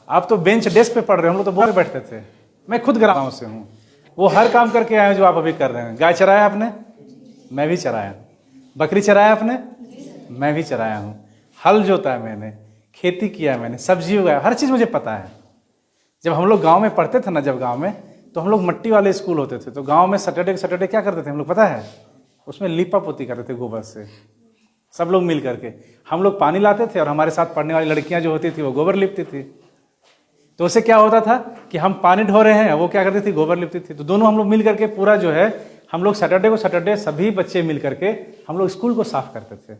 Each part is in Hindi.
आप तो बेंच डेस्क पे पढ़ रहे हो, हम लोग तो बोर्ड पे बैठते थे। मैं खुद गाँव से हूँ, वो हर काम करके आए जो आप अभी कर रहे हैं। गाय चराया आपने, मैं भी चराया। बकरी चराया आपने, मैं भी चराया हूँ। हल जोता है मैंने, खेती किया मैंने, सब्जी उगाया, हर चीज़ मुझे पता है। जब हम लोग गांव में पढ़ते थे ना, जब गांव में, तो हम लोग मट्टी वाले स्कूल होते थे, तो गांव में सैटरडे क्या करते थे हम लोग पता है? उसमें लीपा पोती करते थे गोबर से, सब लोग मिल करके। हम लोग पानी लाते थे और हमारे साथ पढ़ने वाली लड़कियां जो होती थी वो गोबर लिपती थी। तो उससे क्या होता था कि हम पानी ढो रहे हैं, वो क्या करती थी, गोबर लिपती थी। तो दोनों हम लोग मिल करके पूरा जो है, हम लोग सैटरडे सभी बच्चे मिल करके हम लोग स्कूल को साफ करते थे।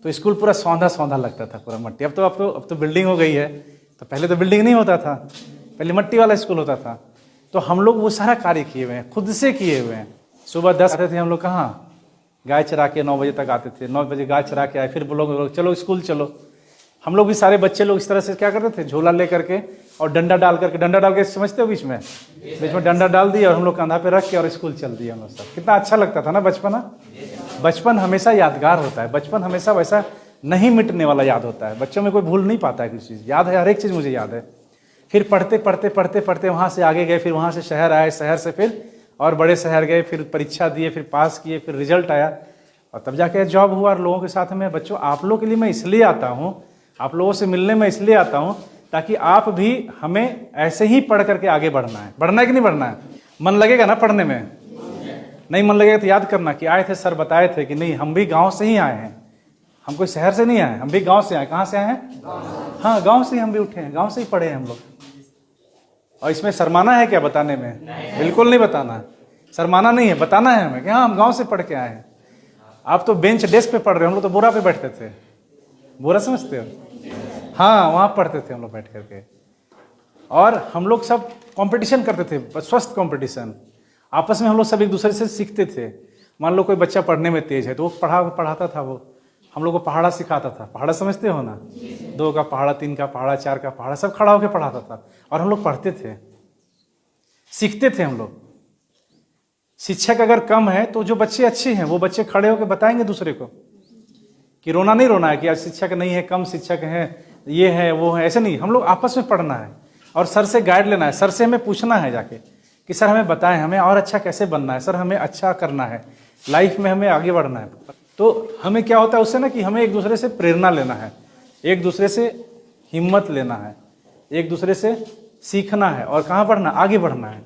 तो स्कूल पूरा सौंधा सौंधा लगता था, पूरा मट्टी। अब तो बिल्डिंग हो गई है, तो पहले तो बिल्डिंग नहीं होता था, पहले मट्टी वाला स्कूल होता था। तो हम लोग वो सारा कार्य किए हुए हैं, खुद से किए हुए हैं। सुबह 10 आते थे हम लोग, कहाँ गाय चरा के 9 बजे तक आते थे। 9 बजे गाय चरा के आए, फिर बोलो चलो स्कूल चलो। हम लोग भी सारे बच्चे लोग इस तरह से क्या करते थे, झोला ले करके और डंडा डाल करके, डंडा डाल के समझते हो, बीच में डंडा डाल दिया और हम लोग कंधा पे रख के और स्कूल चल दिया हम लोग सब। कितना अच्छा लगता था ना बचपना। बचपन हमेशा यादगार होता है, बचपन हमेशा वैसा नहीं मिटने वाला याद होता है। बच्चों में कोई भूल नहीं पाता है, किसी चीज़ याद है, हर एक चीज़ मुझे याद है। फिर पढ़ते वहाँ से आगे गए, फिर वहाँ से शहर आए, शहर से फिर और बड़े शहर गए, फिर परीक्षा दिए, फिर पास किए, फिर रिजल्ट आया और तब जाके जॉब हुआ। और लोगों के साथ में, बच्चों आप लोगों के लिए मैं इसलिए आता हूँ, आप लोगों से मिलने में इसलिए आता हूँ ताकि आप भी, हमें ऐसे ही पढ़ करके आगे बढ़ना है कि नहीं बढ़ना है? मन लगेगा ना पढ़ने में? नहीं मन लगेगा तो याद करना कि आए थे सर बताए थे कि नहीं, हम भी गांव से ही आए हैं, हम कोई शहर से नहीं आए, हम भी गांव से आए। कहाँ से आए हैं? हाँ, गांव से ही हम भी उठे हैं, गांव से ही पढ़े हैं हम लोग। और इसमें शर्माना है क्या बताने में? बिल्कुल नहीं बताना है, शर्माना नहीं है, बताना है हमें कि हाँ हम गांव से पढ़ के आए हैं। आप तो बेंच डेस्क पे पढ़ रहे हो, हम लोग तो बोरा पे बैठते थे। बोरा समझते हो? हाँ, वहाँ पढ़ते थे हम लोग बैठ करके। और हम लोग सब कंपटीशन करते थे, स्वस्थ कंपटीशन। आपस में हम लोग सब एक दूसरे से सीखते थे। मान लो कोई बच्चा पढ़ने में तेज है तो वो पढ़ाता था, वो हम लोग को पहाड़ा सिखाता था। पहाड़ा समझते हो ना? 2 का पहाड़ा, 3 का पहाड़ा, 4 का पहाड़ा, सब खड़ा होकर पढ़ाता था और हम लोग पढ़ते थे, सीखते थे हम लोग। शिक्षक अगर कम है तो जो बच्चे अच्छे हैं वो बच्चे खड़े होकर बताएंगे दूसरे को कि रोना नहीं रोना है कि आज शिक्षक नहीं है, कम शिक्षक है, ये है वो है, ऐसे नहीं। हम लोग आपस में पढ़ना है और सर से गाइड लेना है। सर से हमें पूछना है जाके कि सर हमें बताएं, हमें और अच्छा कैसे बनना है, सर हमें अच्छा करना है, लाइफ में हमें आगे बढ़ना है। तो हमें क्या होता है उससे ना कि हमें एक दूसरे से प्रेरणा लेना है, एक दूसरे से हिम्मत लेना है, एक दूसरे से सीखना है और कहाँ बढ़ना, आगे बढ़ना है।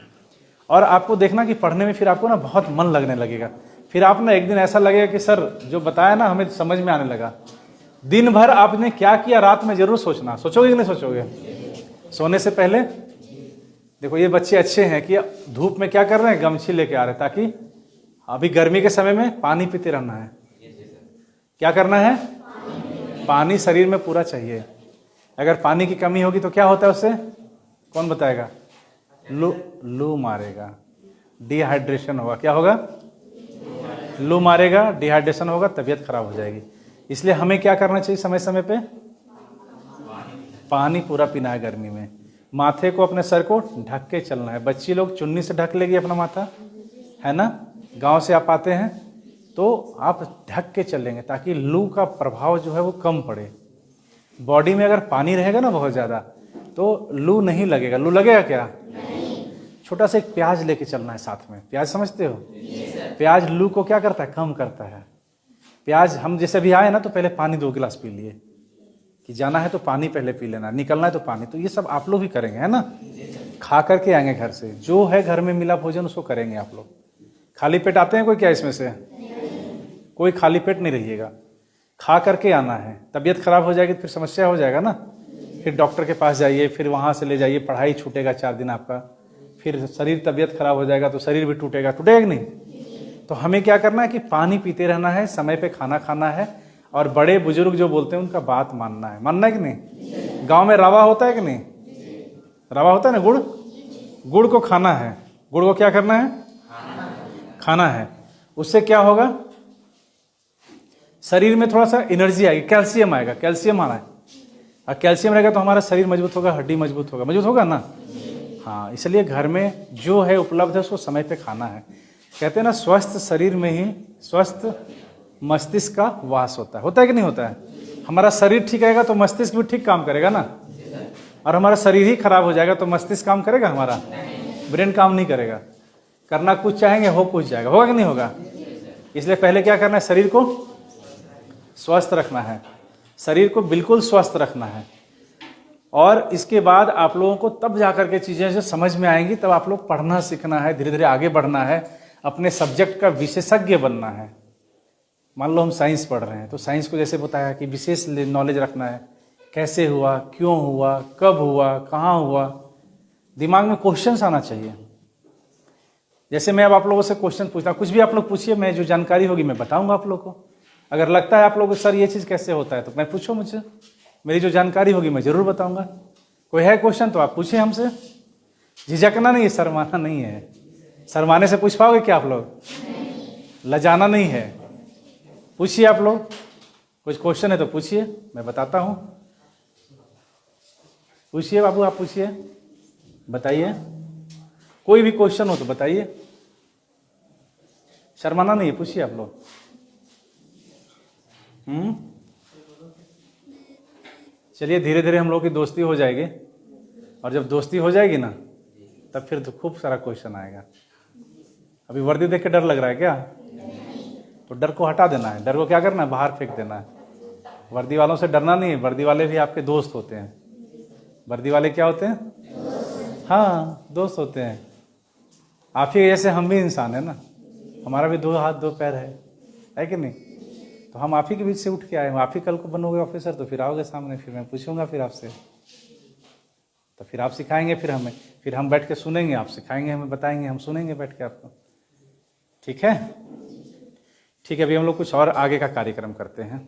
और आपको देखना कि पढ़ने में फिर आपको ना बहुत मन लगने लगेगा। फिर आप ना एक दिन ऐसा लगेगा कि सर जो बताया ना हमें समझ में आने लगा। दिन भर आपने क्या किया, रात में जरूर सोचना। सोचोगे कि नहीं सोचोगे? सोने से पहले देखो, ये बच्चे अच्छे हैं कि धूप में क्या कर रहे हैं, गमछी लेके आ रहे हैं ताकि अभी गर्मी के समय में पानी पीते रहना है। क्या करना है? पानी शरीर में पूरा चाहिए। अगर पानी की कमी होगी तो क्या होता है उससे, कौन बताएगा? लू मारेगा, डिहाइड्रेशन होगा। क्या होगा? लू मारेगा, डिहाइड्रेशन होगा, तबीयत खराब हो जाएगी। इसलिए हमें क्या करना चाहिए, समय समय पे पानी पूरा पीना है। गर्मी में माथे को, अपने सर को ढक के चलना है। बच्ची लोग चुन्नी से ढक लेगी अपना माथा, है ना? गांव से आप आते हैं तो आप ढक के चलेंगे ताकि लू का प्रभाव जो है वो कम पड़े। बॉडी में अगर पानी रहेगा ना बहुत ज़्यादा तो लू नहीं लगेगा। लू लगेगा क्या? छोटा सा एक प्याज लेके चलना है साथ में। प्याज समझते हो? प्याज लू को क्या करता है, कम करता है। प्याज, हम जैसे भी आए ना तो पहले पानी 2 गिलास पी लिए, कि जाना है तो पानी पहले पी लेना, निकलना है तो पानी। तो ये सब आप लोग भी करेंगे, है ना? खा करके आएंगे घर से, जो है घर में मिला भोजन उसको करेंगे आप लोग। खाली पेट आते हैं कोई क्या इसमें से? कोई खाली पेट नहीं रहिएगा, खा करके आना है। तबीयत खराब हो जाएगी तो फिर समस्या हो जाएगा ना, फिर डॉक्टर के पास जाइए, फिर वहाँ से ले जाइए, पढ़ाई छूटेगा 4 दिन आपका, फिर शरीर, तबीयत खराब हो जाएगा तो शरीर भी टूटेगा कि नहीं? तो हमें क्या करना है कि पानी पीते रहना है, समय पे खाना खाना है और बड़े बुजुर्ग जो बोलते हैं उनका बात मानना है। मानना है कि नहीं? गांव में रवा होता है कि नहीं? रवा होता है ना, गुड़। गुड़ को खाना है, गुड़ को क्या करना है? खाना है। उससे क्या होगा, शरीर में थोड़ा सा एनर्जी आएगी, कैल्शियम आएगा। कैल्शियम आना है, और कैल्शियम रहेगा तो हमारा शरीर मजबूत होगा, हड्डी मजबूत होगा, मजबूत होगा ना? हाँ, इसलिए घर में जो है उपलब्ध है उसको समय पे खाना है। कहते हैं ना, स्वस्थ शरीर में ही स्वस्थ मस्तिष्क का वास होता है कि नहीं होता है? हमारा शरीर ठीक रहेगा तो मस्तिष्क भी ठीक काम करेगा ना। और हमारा शरीर ही खराब हो जाएगा तो मस्तिष्क काम करेगा हमारा? ब्रेन काम नहीं करेगा। करना कुछ चाहेंगे हो कुछ जाएगा, होगा कि नहीं होगा? इसलिए पहले क्या करना है, शरीर को स्वस्थ रखना है, शरीर को बिल्कुल स्वस्थ रखना है। और इसके बाद आप लोगों को तब जाकर के चीज़ें जो समझ में आएंगी, तब आप लोग पढ़ना सीखना है, धीरे धीरे आगे बढ़ना है, अपने सब्जेक्ट का विशेषज्ञ बनना है। मान लो हम साइंस पढ़ रहे हैं तो साइंस को जैसे बताया कि विशेष नॉलेज रखना है, कैसे हुआ, क्यों हुआ, कब हुआ, कहाँ हुआ, दिमाग में क्वेश्चंस आना चाहिए। जैसे मैं अब आप लोगों से क्वेश्चन पूछता हूँ, कुछ भी आप लोग पूछिए, मैं जो जानकारी होगी मैं बताऊंगा आप लोग को। अगर लगता है आप लोगों को सर ये चीज़ कैसे होता है तो मैं पूछो मुझसे, मेरी जो जानकारी होगी मैं जरूर बताऊंगा। कोई है क्वेश्चन तो आप पूछिए हमसे, झिझकना नहीं है, शर्माना नहीं है। शर्माने से पूछ पाओगे क्या आप लोग? लजाना नहीं है, पूछिए आप लोग। कुछ क्वेश्चन है तो पूछिए, मैं बताता हूँ। पूछिए बाबू, आप पूछिए, बताइए, कोई भी क्वेश्चन हो तो बताइए, शर्माना नहीं है, पूछिए आप लोग। चलिए धीरे धीरे हम लोग की दोस्ती हो जाएगी, और जब दोस्ती हो जाएगी ना तब फिर तो खूब सारा क्वेश्चन आएगा। अभी वर्दी देख के डर लग रहा है क्या? तो डर को हटा देना है, डर को क्या करना है, बाहर फेंक देना है। वर्दी वालों से डरना नहीं है, वर्दी वाले भी आपके दोस्त होते हैं। वर्दी वाले क्या होते हैं? हाँ, दोस्त होते हैं। आप ही जैसे हम भी इंसान है ना, हमारा भी 2 हाथ 2 पैर है कि नहीं? तो हम आप ही के बीच से उठ के आए, आप ही कल को बनोगे ऑफिसर तो फिर आओगे सामने, फिर मैं पूछूंगा फिर आपसे, तो फिर आप सिखाएंगे, फिर हमें, फिर हम बैठ के सुनेंगे, आप सिखाएंगे, हमें बताएंगे, हम सुनेंगे बैठ के आपको। ठीक है? ठीक है, अभी हम लोग कुछ और आगे का कार्यक्रम करते हैं।